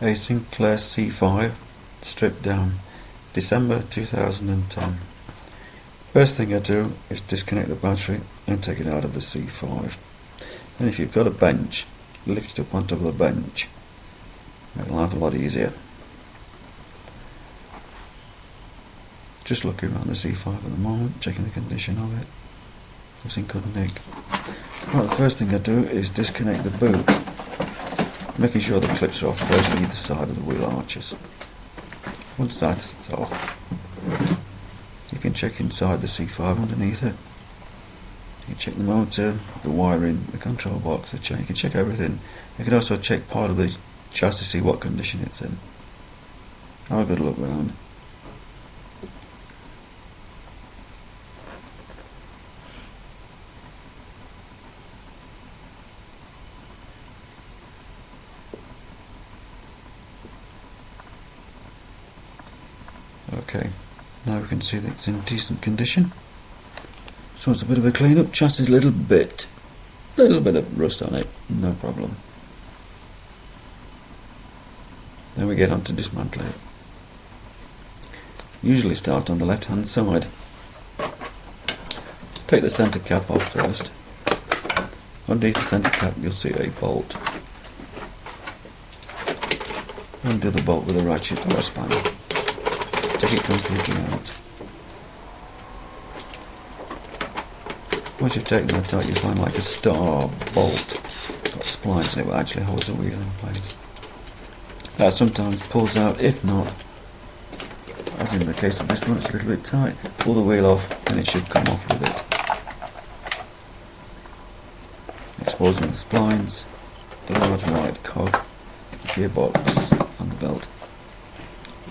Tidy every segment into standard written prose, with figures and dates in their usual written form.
A Sinclair C5 Stripdown, December 2010. First thing I do is disconnect the battery and take it out of the C5. Then if you've got a bench, lift it up on top of the bench. Make life a lot easier. Just looking around the C5 at the moment, checking the condition of it. It's in good nick. Right, the first thing I do is disconnect the boot, making sure the clips are off first on either side of the wheel arches. Once that's off, you can check inside the C5 underneath it. You can check the motor, the wiring, the control box, the chain. You can check everything. You can also check part of the chassis to see what condition it's in. Have a good look round. Okay, now we can see that it's in decent condition. So it's a bit of a clean up. Chassis, a little bit of rust on it, no problem. Then we get on to dismantling it. Usually start on the left hand side. Take the centre cap off first. Underneath the centre cap you'll see a bolt. Undo the bolt with a ratchet or a spanner. Take it completely out. Once you've taken that out, you find like a star bolt. It's got splines in it, but actually holds the wheel in place. That sometimes pulls out. If not, as in the case of this one, it's a little bit tight. Pull the wheel off and it should come off with it. Exposing the splines, the large white cog, the gearbox and the belt.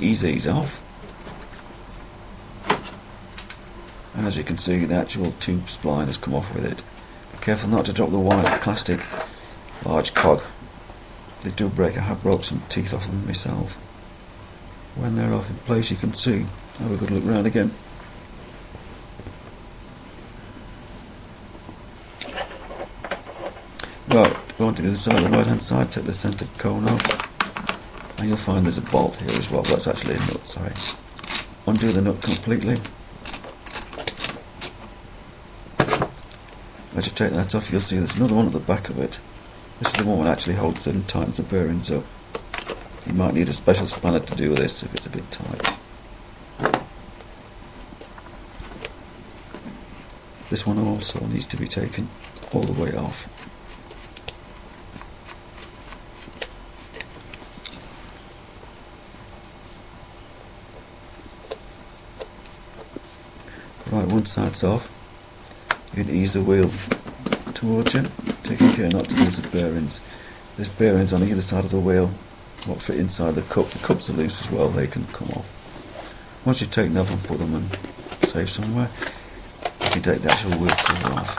Ease these off. And as you can see, the actual tube spline has come off with it. Be careful not to drop the white plastic large cog. They do break. I have broke some teeth off them myself. When they're off in place, you can see. Have a good look round again. Right, go on to the other side, the right hand side, take the centre cone off. And you'll find there's a bolt here as well. That's actually a nut, sorry. Undo the nut completely. As you take that off, you'll see there's another one at the back of it. This is the one that actually holds it and tightens the bearings up. You might need a special spanner to do this if it's a bit tight. This one also needs to be taken all the way off. Right, once that's off, you can ease the wheel towards you, taking care not to lose the bearings. There's bearings on either side of the wheel, what fit inside the cup. The cups are loose as well, they can come off. Once you've taken them off and put them in safe somewhere, you can take the actual wheel cover off.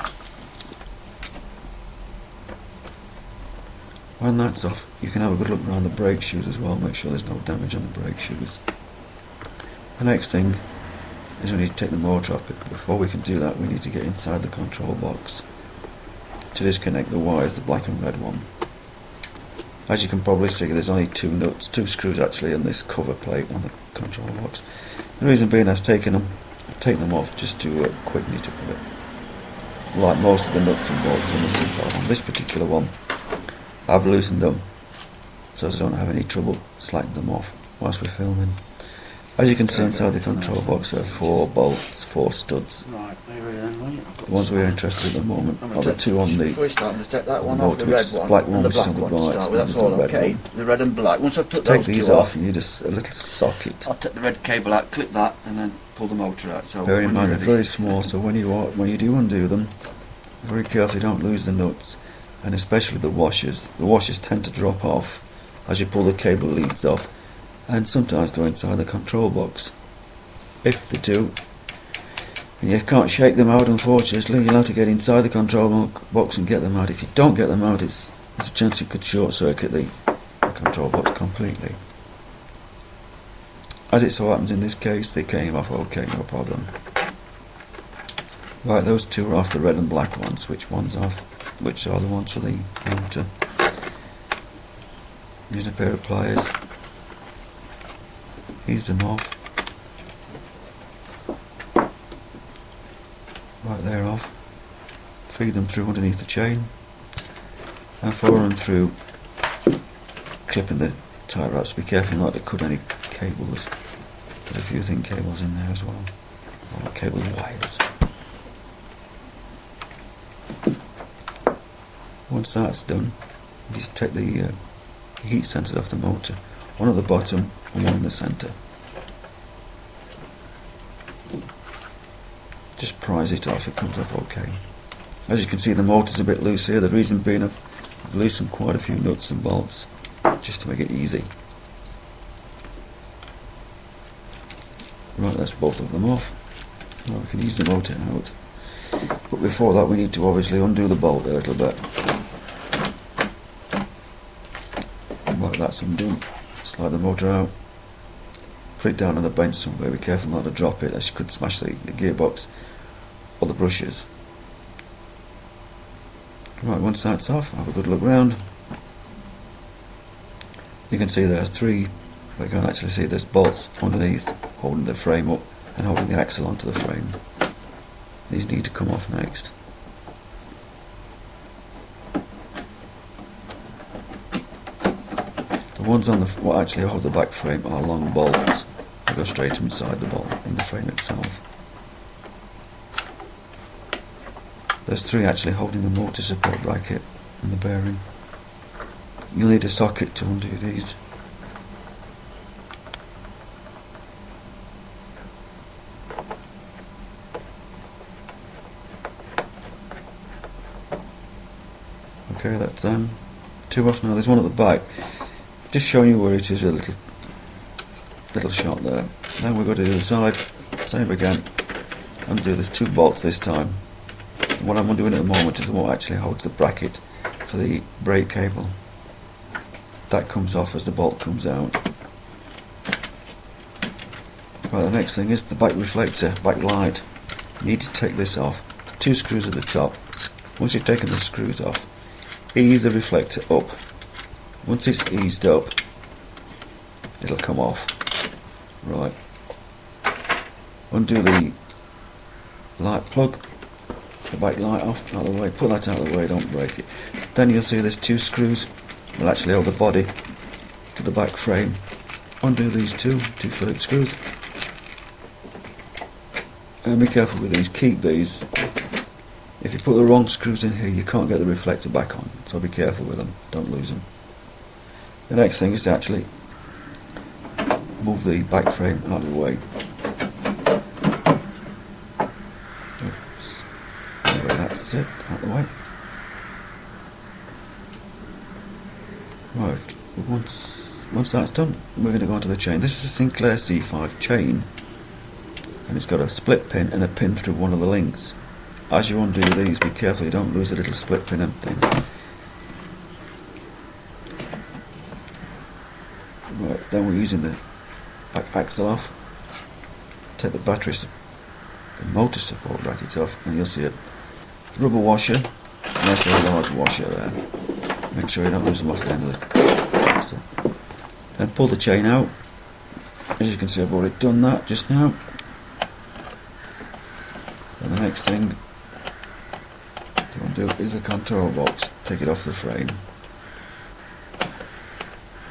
When that's off, you can have a good look around the brake shoes as well, make sure there's no damage on the brake shoes. The next thing is we need to take the motor off, but before we can do that we need to get inside the control box to disconnect the wires, the black and red one. As you can probably see, there's only two nuts, two screws actually in this cover plate on the control box. The reason being I've taken them off just to quick neat up a bit. Like most of the nuts and bolts on the C5, on this particular one I've loosened them so I don't have any trouble slacking them off whilst we're filming. As you can see inside the control box there are 4 bolts, 4 studs. Right, there we are, mate. The ones we're interested in at the moment are the 2 on the before we start, I'm going to take that one off, the red one, black one, and the which is black on the one to right, start with, that's all okay. The red and black. Once I've took take those these two off, you need a little socket. I'll take the red cable out, clip that, and then pull the motor out. So bear in mind they're very small, so when you do undo them, very careful you don't lose the nuts, and especially the washers. The washers tend to drop off as you pull the cable leads off, and sometimes go inside the control box. If they do, and you can't shake them out, unfortunately, you'll have to get inside the control box and get them out. If you don't get them out, there's a chance you could short circuit the control box completely. As it so happens in this case, they came off okay, no problem. Right, those two are off, the red and black ones. Which one's off? Which are the ones for the motor? Using a pair of pliers, ease them off. Right there off. Feed them through underneath the chain and follow them through, clipping the tie wraps. Be careful not to cut any cables. There's a few thin cables in there as well, or cable wires. Once that's done, you just take the heat sensors off the motor, one at the bottom and one in the centre. Just prise it off, it comes off okay. As you can see, the motor's a bit loose here. The reason being I've loosened quite a few nuts and bolts just to make it easy. Right, that's both of them off. Now we can ease the motor out. But before that we need to obviously undo the bolt a little bit. Right, that's undone. Slide the motor out. Put it down on the bench somewhere. Be careful not to drop it, as you could smash the gearbox or the brushes. Right, once that's off, have a good look round. You can see there's three, well, you can't actually see there's bolts underneath holding the frame up and holding the axle onto the frame. These need to come off next. The ones on what actually hold the back frame are long bolts. They go straight inside the bolt in the frame itself. There's three actually holding the motor support bracket and the bearing. You'll need a socket to undo these. Okay, that's done. Two off now. There's one at the back. Just showing you where it is, a little shot there. Then we've got to do the other side. Same again. Undo. There's two bolts this time. What I'm undoing at the moment is what actually holds the bracket for the brake cable. That comes off as the bolt comes out. Right, the next thing is the back reflector, back light. You need to take this off. Two screws at the top. Once you've taken the screws off, ease the reflector up. Once it's eased up, it'll come off. Right. Undo the light plug, the back light off, out of the way. Put that out of the way, don't break it. Then you'll see there's two screws. Will actually hold the body to the back frame. Undo these two Phillips screws. And be careful with these. Keep these. If you put the wrong screws in here, you can't get the reflector back on. So be careful with them. Don't lose them. The next thing is to actually move the back frame out of the way. Oops. Anyway, that's it. Out of the way. Right, once that's done, we're going to go onto the chain. This is a Sinclair C5 chain, and it's got a split pin and a pin through one of the links. As you undo these, be careful you don't lose the little split pin and thing. Right, then we're using the back axle off. Take the batteries, the motor support brackets off, and you'll see a rubber washer, nice little large washer there. Make sure you don't lose them off the end of the axle. Then pull the chain out. As you can see, I've already done that just now. And the next thing you want to do is the control box. Take it off the frame.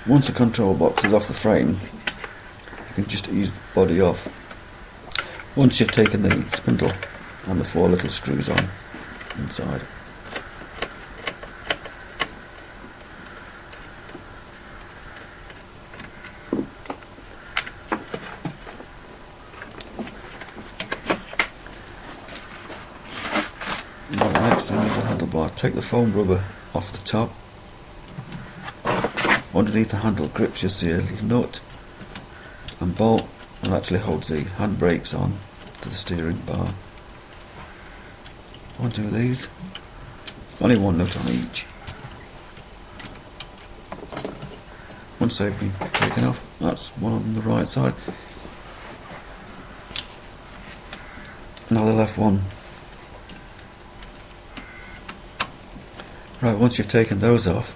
Once the control box is off the frame, you can just ease the body off. Once you've taken the spindle and the four little screws on inside. Right, the next thing is the handlebar. Take the foam rubber off the top. Underneath the handle grips, you'll see a little nut and bolt, and actually holds the handbrakes on to the steering bar. Undo these. Only one nut on each. Once they've been taken off, that's one on the right side. Now the left one. Right, once you've taken those off,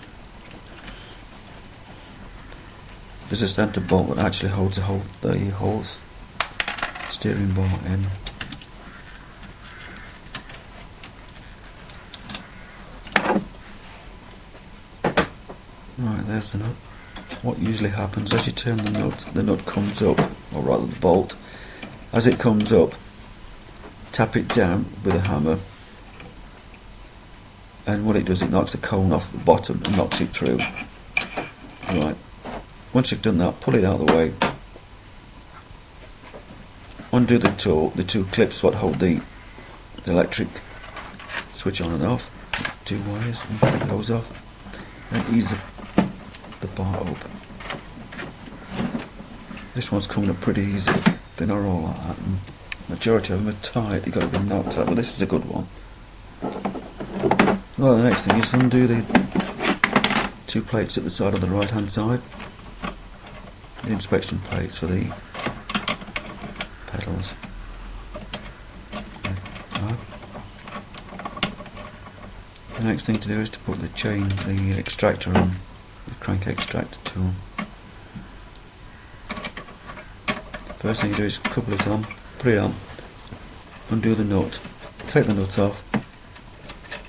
there's a centre bolt that actually holds the whole steering bar in. Right, there's the nut. What usually happens as you turn the nut comes up, or rather the bolt. As it comes up, tap it down with a hammer, and what it does, it knocks the cone off the bottom and knocks it through. Right, once you've done that, pull it out of the way, undo the two clips what hold the electric switch on and off, two wires, and take those off, and ease the bar up. This one's coming up pretty easy, they're not all like that, and majority of them are tight, you've got to be knocked tight, but this is a good one. Well, the next thing is undo the two plates at the side on the right hand side, the inspection plates for the pedals. Right. The next thing to do is to put the extractor on, the crank extractor tool. First thing you do is couple it on, put it on, undo the nut, take the nut off.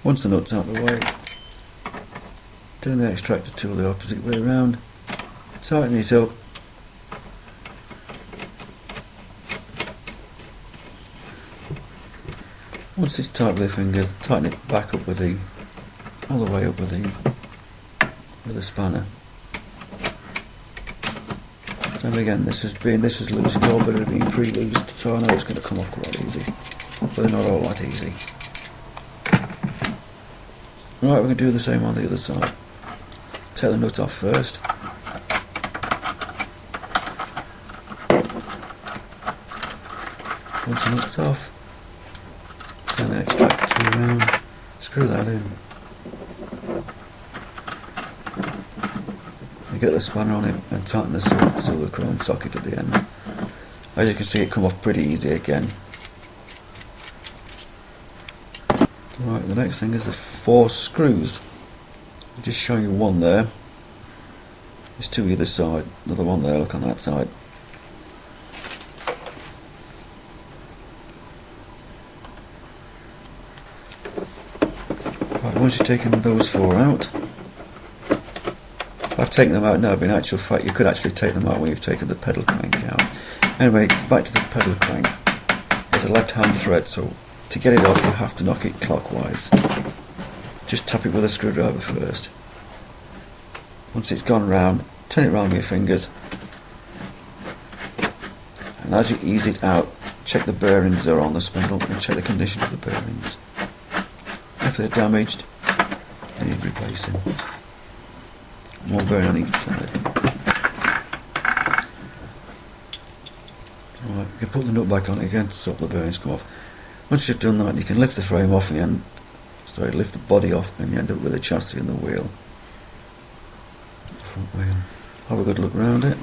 Once the nut's out of the way, turn the extractor tool the opposite way around, tighten it up, once it's tight with the fingers, tighten it back up with all the way up with the spanner. So again, this is loose, it's all bit of being pre-loosed, so I know it's going to come off quite easy, but they're not all that easy. Right, we're going to do the same on the other side. Take the nut off first. Once the nut's off, turn the extractor tool around, screw that in. You get the spanner on it and tighten the silver chrome socket at the end. As you can see, it come off pretty easy again. Right, the next thing is the 4 screws. I'll just show you one there. There's 2 either side. Another one there, look on that side. Right, once you've taken those 4 out, I've taken them out now, but in actual fact you could actually take them out when you've taken the pedal crank out. Anyway, back to the pedal crank. There's a left hand thread, so to get it off you have to knock it clockwise. Just tap it with a screwdriver first. Once it's gone round, turn it round with your fingers, and as you ease it out, check the bearings that are on the spindle and check the condition of the bearings. If they're damaged, then you replace them. One bearing on each side. Right, you can put the nut back on it again to stop the bearings come off. Once you've done that, you can lift the frame off and lift the body off, and you end up with the chassis and the wheel. The front wheel. Have a good look round it.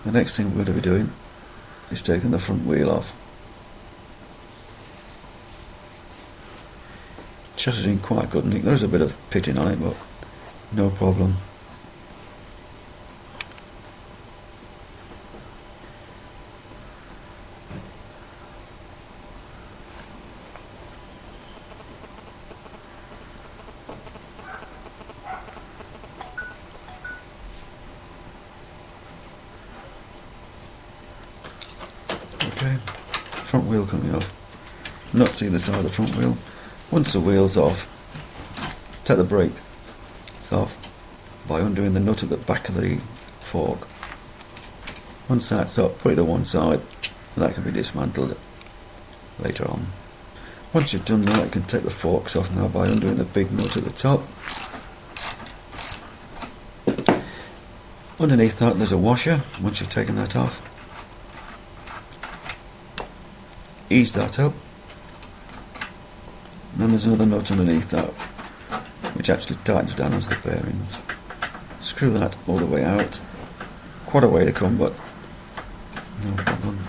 The next thing we're going to be doing is taking the front wheel off. Chassis is in quite good nick. There's a bit of pitting on it, but no problem. Okay, front wheel coming off. Nuts either side of the front wheel. Once the wheel's off, take the brake off by undoing the nut at the back of the fork. Once that's up, put it to one side, and that can be dismantled later on. Once you've done that, you can take the forks off now by undoing the big nut at the top. Underneath that there's a washer. Once you've taken that off, ease that up, and then there's another nut underneath that which actually tightens down onto the bearings. Screw that all the way out. Quite a way to come, but no problem.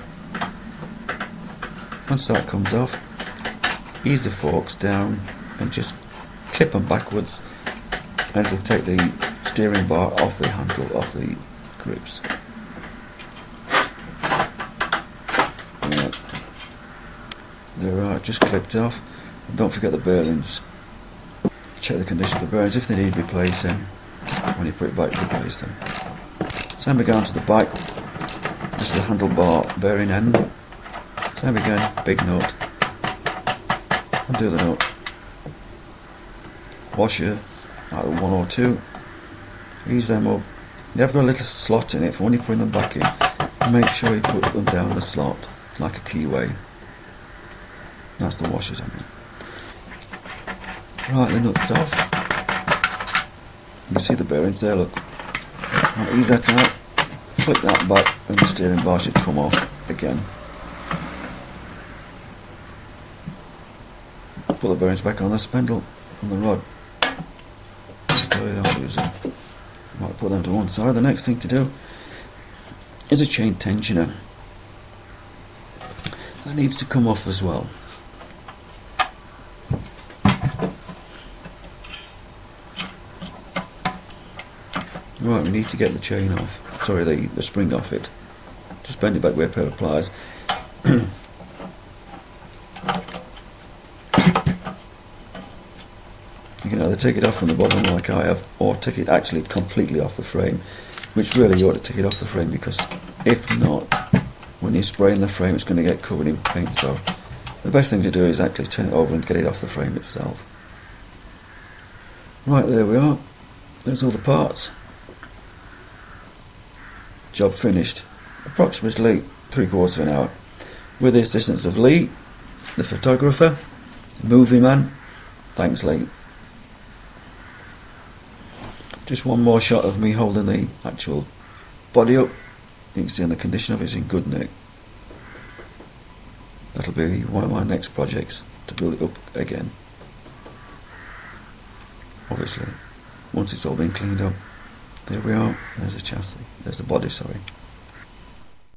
Once that comes off, ease the forks down and just clip them backwards, and it'll take the steering bar off the handle, off the grips. Yeah. There are just clipped off. And don't forget the bearings. Check the condition of the bearings. If they need replacing, when you put it back, replace them. Same again to the back. This is the handlebar bearing end. Same again, big nut. Undo the nut. Washer, either 1 or 2. Ease them up. They have got a little slot in it for when you put them back in. Make sure you put them down the slot, like a keyway. That's the washers, I mean. Right, the nuts off. You can see the bearings there, look. Right, ease that out. Flick that back and the steering bar should come off again. Put the bearings back on the spindle, on the rod. Might put them to one side. The next thing to do is a chain tensioner. That needs to come off as well. Right, we need to get the chain off. Sorry, the spring off it. Just bend it back with a pair of pliers. You can either take it off from the bottom like I have, or take it actually completely off the frame, which really you ought to take it off the frame, because if not, when you spray in the frame it's going to get covered in paint. So the best thing to do is actually turn it over and get it off the frame itself. Right, there we are. There's all the parts. Job finished. Approximately 3/4 of an hour. With the assistance of Lee, the photographer, the movie man. Thanks, Lee. Just one more shot of me holding the actual body up. You can see on the condition of it, it's in good nick. That'll be one of my next projects, to build it up again. Obviously, once it's all been cleaned up. There we are. There's the chassis. There's the body, sorry.